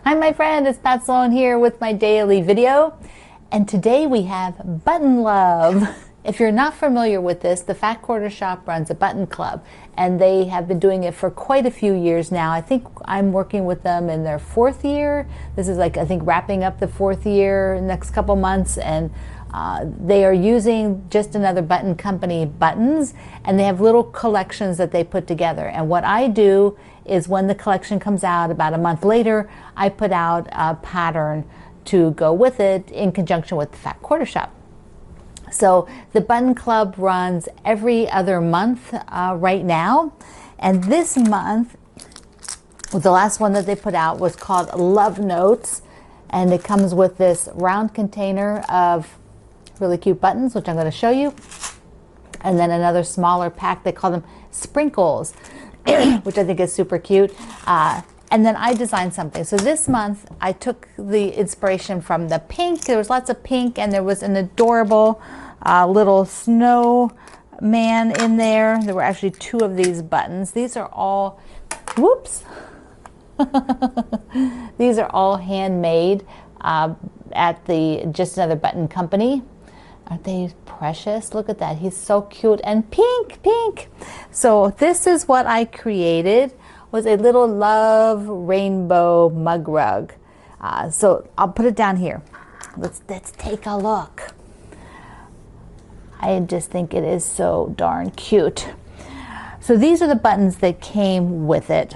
Hi my friend, it's Pat Sloan here with my daily video, and today we have Button Love. If you're not familiar with this, the Fat Quarter Shop runs a button club, and they have been doing it for quite a few years now. I think I'm working with them in their 4th year. This is like, I think, wrapping up the 4th year next couple months, and they are using Just Another Button Company buttons, and they have little collections that they put together. And what I do is when the collection comes out about a month later, I put out a pattern to go with it in conjunction with the Fat Quarter Shop. So the Button Club runs every other month right now, and this month, the last one that they put out was called Love Notes, and it comes with this round container of really cute buttons, which I'm going to show you, and then another smaller pack. They call them Sprinkles, which I think is super cute. And then I designed something. So this month I took the inspiration from the pink. There was lots of pink, and there was an adorable little snowman in there. There were actually 2 of these buttons. These are all, whoops. These are all handmade at the Just Another Button Company. Aren't they precious? Look at that. He's so cute and pink. So this is what I created, was a little love rainbow mug rug. So I'll put it down here. Let's take a look. I just think it is so darn cute. So these are the buttons that came with it,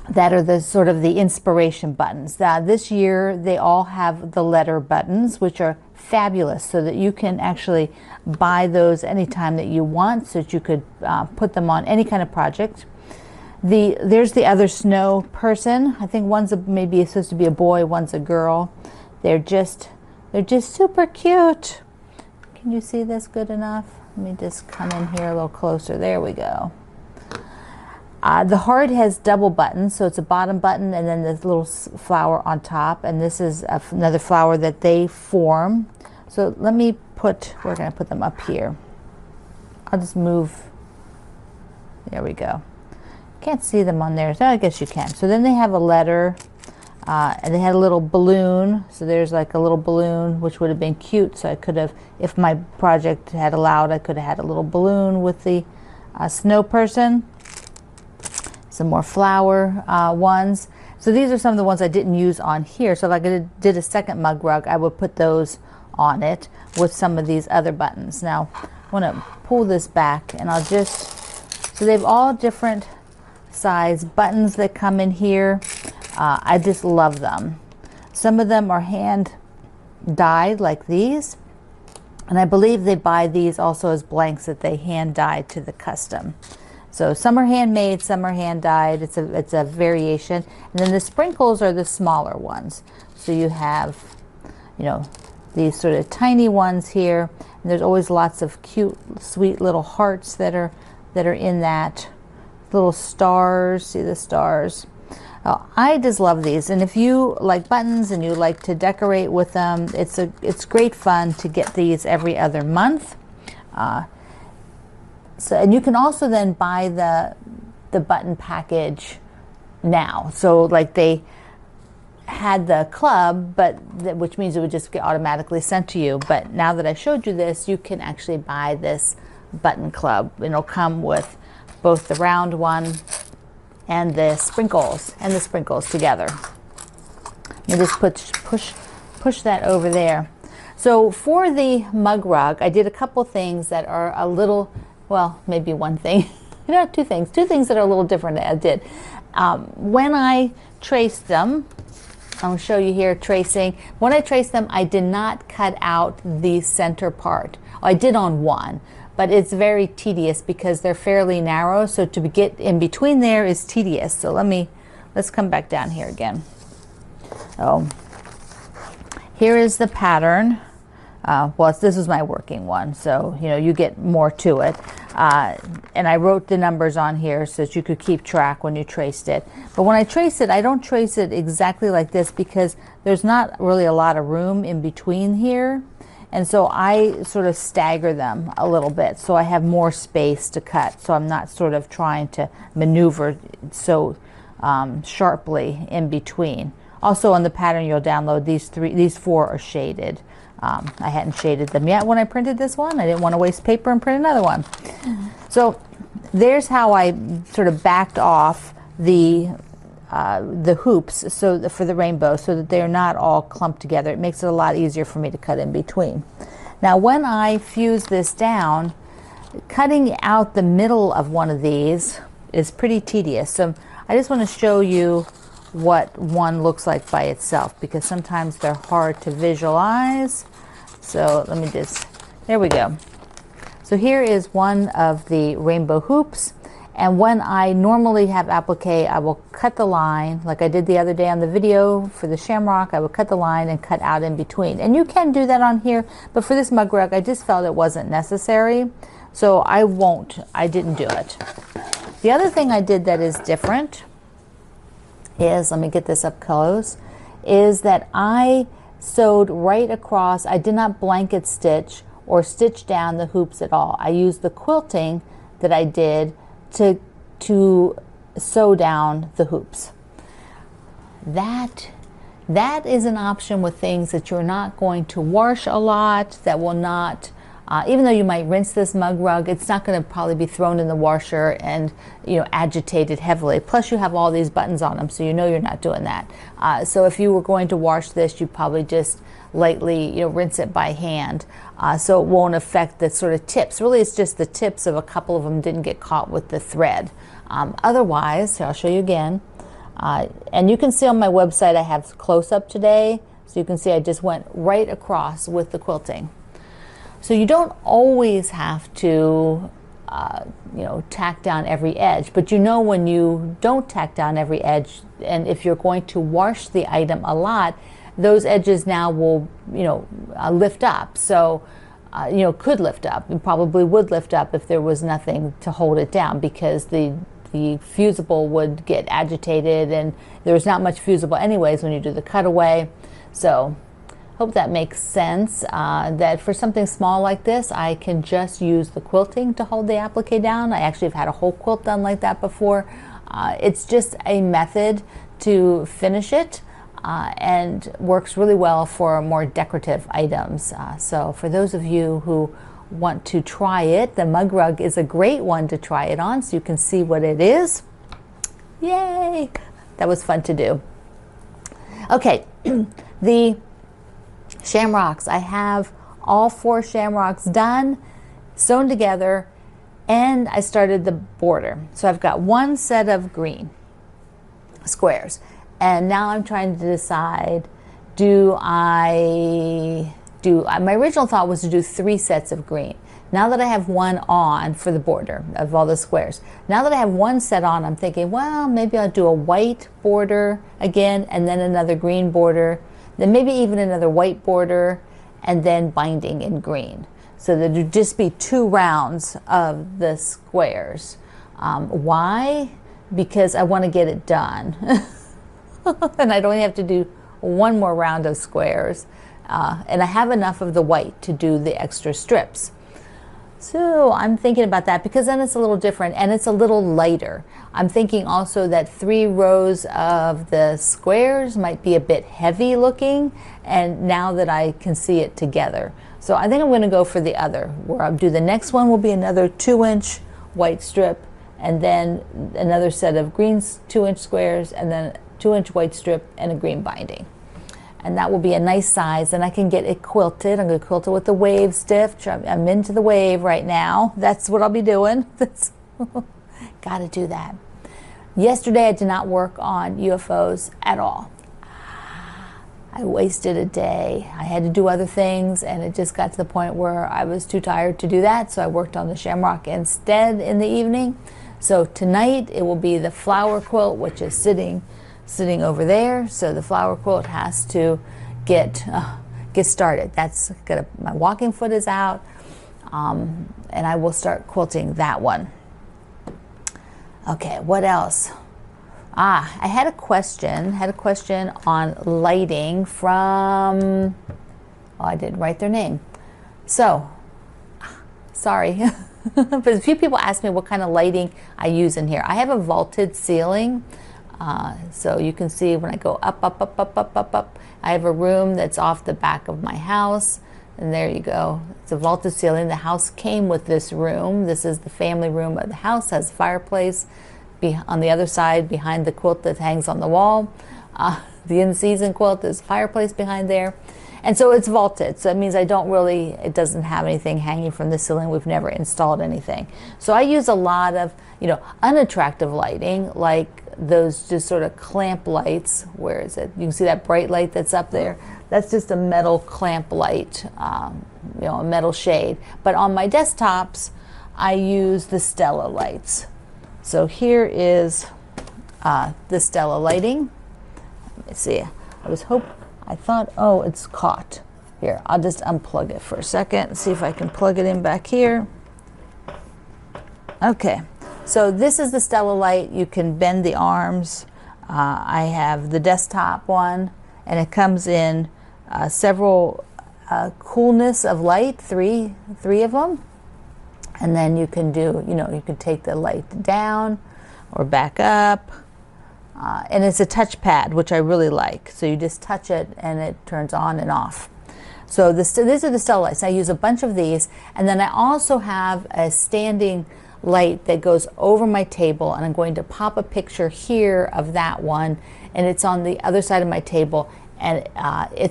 that are the sort of the inspiration buttons. This year they all have the letter buttons, which are fabulous, so that you can actually buy those anytime that you want, so that you could put them on any kind of project. There's the other snow person. I think one's maybe supposed to be a boy, one's a girl. They're just super cute. Can you see this good enough? Let me just come in here a little closer. There we go. The heart has double buttons, so it's a bottom button and then this little flower on top, and this is another flower that they form. So let me we're going to put them up here. I'll just move. There we go. Can't see them on there, so I guess you can. So then they have a letter, and they had a little balloon. So there's like a little balloon, which would have been cute. So I could have, if my project had allowed, I could have had a little balloon with the snow person. Some more flower ones. So these are some of the ones I didn't use on here. So if I did a second mug rug, I would put those on it with some of these other buttons. Now I want to pull this back, and I'll just, so they've all different size buttons that come in here. I just love them. Some of them are hand dyed like these, and I believe they buy these also as blanks that they hand dye to the custom. So some are handmade, some are hand dyed. It's a variation. And then the sprinkles are the smaller ones. So you have, you know, these sort of tiny ones here, and there's always lots of cute, sweet little hearts that are in that. Little stars, see the stars. Oh, I just love these, and if you like buttons and you like to decorate with them, it's great fun to get these every other month. So, and you can also then buy the button package now. So like they had the club, which means it would just get automatically sent to you. But now that I showed you this, you can actually buy this button club. It'll come with both the round one and the sprinkles together. You just push that over there. So for the mug rug, I did a couple things that are a little, well, maybe one thing, two things that are a little different that I did. When I traced them, I'll show you here tracing. When I traced them, I did not cut out the center part. I did on one, but it's very tedious because they're fairly narrow, so to get in between there is tedious. So let's come back down here again. Oh, here is the pattern. Well, this is my working one, so you get more to it. And I wrote the numbers on here so that you could keep track when you traced it. But when I trace it, I don't trace it exactly like this because there's not really a lot of room in between here. And so I sort of stagger them a little bit so I have more space to cut. So I'm not sort of trying to maneuver so sharply in between. Also on the pattern you'll download, these four are shaded. I hadn't shaded them yet when I printed this one. I didn't want to waste paper and print another one. So there's how I sort of backed off the hoops for the rainbow, so that they're not all clumped together. It makes it a lot easier for me to cut in between. Now when I fuse this down, cutting out the middle of one of these is pretty tedious. So I just want to show you what one looks like by itself, because sometimes they're hard to visualize. So let me just, there we go. So here is one of the rainbow hoops, and when I normally have applique, I will cut the line like I did the other day on the video for the shamrock. I would cut the line and cut out in between, and you can do that on here, but for this mug rug I just felt it wasn't necessary, so I didn't do it. The other thing I did that is different is, let me get this up close, is that I sewed right across. I did not blanket stitch or stitch down the hoops at all. I used the quilting that I did to sew down the hoops. That is an option with things that you're not going to wash a lot, that will not, even though you might rinse this mug rug, it's not going to probably be thrown in the washer and, you know, agitated heavily. Plus you have all these buttons on them, so you know you're not doing that. So if you were going to wash this, you'd probably just lightly, you know, rinse it by hand, so it won't affect the sort of tips. Really, it's just the tips of a couple of them didn't get caught with the thread. Otherwise, here, I'll show you again. And you can see on my website I have close-up today, so you can see I just went right across with the quilting. So you don't always have to, you know, tack down every edge, but you know when you don't tack down every edge, and if you're going to wash the item a lot, those edges now will, you know, lift up. So, you know, could lift up, and probably would lift up if there was nothing to hold it down, because the fusible would get agitated, and there's not much fusible anyways when you do the cutaway. So hope that makes sense, that for something small like this, I can just use the quilting to hold the applique down. I actually have had a whole quilt done like that before. It's just a method to finish it, and works really well for more decorative items. So for those of you who want to try it, the mug rug is a great one to try it on, so you can see what it is. Yay! That was fun to do. Okay, the shamrocks. I have all 4 shamrocks done, sewn together, and I started the border. So I've got one set of green squares, and now I'm trying to decide, my original thought was to do 3 sets of green. Now that I have one on for the border of all the squares, now that I have one set on, I'm thinking, well, maybe I'll do a white border again, and then another green border, then maybe even another white border, and then binding in green. So that would just be 2 rounds of the squares. Why? Because I want to get it done. And I'd only have to do 1 more round of squares. And I have enough of the white to do the extra strips. So I'm thinking about that, because then it's a little different and it's a little lighter. I'm thinking also that 3 rows of the squares might be a bit heavy looking, and now that I can see it together. So I think I'm going to go for the other, where I'll do the next one will be another 2-inch white strip, and then another set of green 2-inch squares, and then 2-inch white strip and a green binding. And that will be a nice size, and I can get it quilted. I'm going to quilt it with the wave stitch. I'm into the wave right now. That's what I'll be doing. Got to do that. Yesterday I did not work on UFOs at all. I wasted a day. I had to do other things, and it just got to the point where I was too tired to do that, so I worked on the shamrock instead in the evening. So tonight it will be the flower quilt, which is sitting over there. So the flower quilt has to get started. That's gonna, my walking foot is out, and I will start quilting that one. Okay, what else? I had a question on lighting from, oh, I didn't write their name. So, sorry. But a few people asked me what kind of lighting I use in here. I have a vaulted ceiling. So you can see when I go up, up, up, up, up, up, up, I have a room that's off the back of my house. And there you go. It's a vaulted ceiling. The house came with this room. This is the family room of the house. Has a fireplace on the other side behind the quilt that hangs on the wall. The in-season quilt, there's a fireplace behind there. And so it's vaulted. So it means it doesn't have anything hanging from the ceiling. We've never installed anything. So I use a lot of, unattractive lighting, like those just sort of clamp lights. Where is it? You can see that bright light that's up there. That's just a metal clamp light, a metal shade. But on my desktops, I use the Stella lights. So here is the Stella lighting. Let me see. I thought, oh, it's caught. Here, I'll just unplug it for a second and see if I can plug it in back here. Okay, so this is the Stella light. You can bend the arms. I have the desktop one, and it comes in several coolness of light, three of them. And then you can do, you can take the light down or back up. And it's a touchpad, which I really like. So you just touch it and it turns on and off. So these are the Stella lights. I use a bunch of these. And then I also have a standing light that goes over my table. And I'm going to pop a picture here of that one. And it's on the other side of my table. And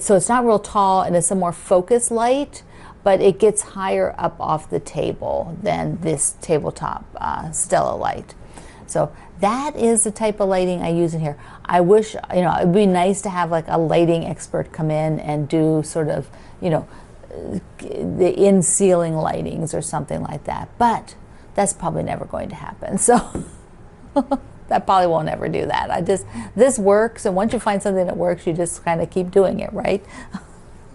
so it's not real tall, and it's a more focused light, but it gets higher up off the table than this tabletop Stella light. So that is the type of lighting I use in here. I wish, it'd be nice to have like a lighting expert come in and do sort of, the in-ceiling lightings or something like that. But that's probably never going to happen. So that probably won't ever do that. This works, and once you find something that works, you just kind of keep doing it, right?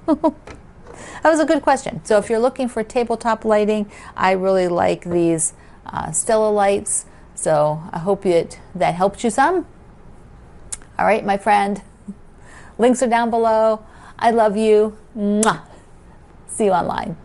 That was a good question. So if you're looking for tabletop lighting, I really like these Stella lights. So I hope that helps you some. All right, my friend. Links are down below. I love you. Mwah. See you online.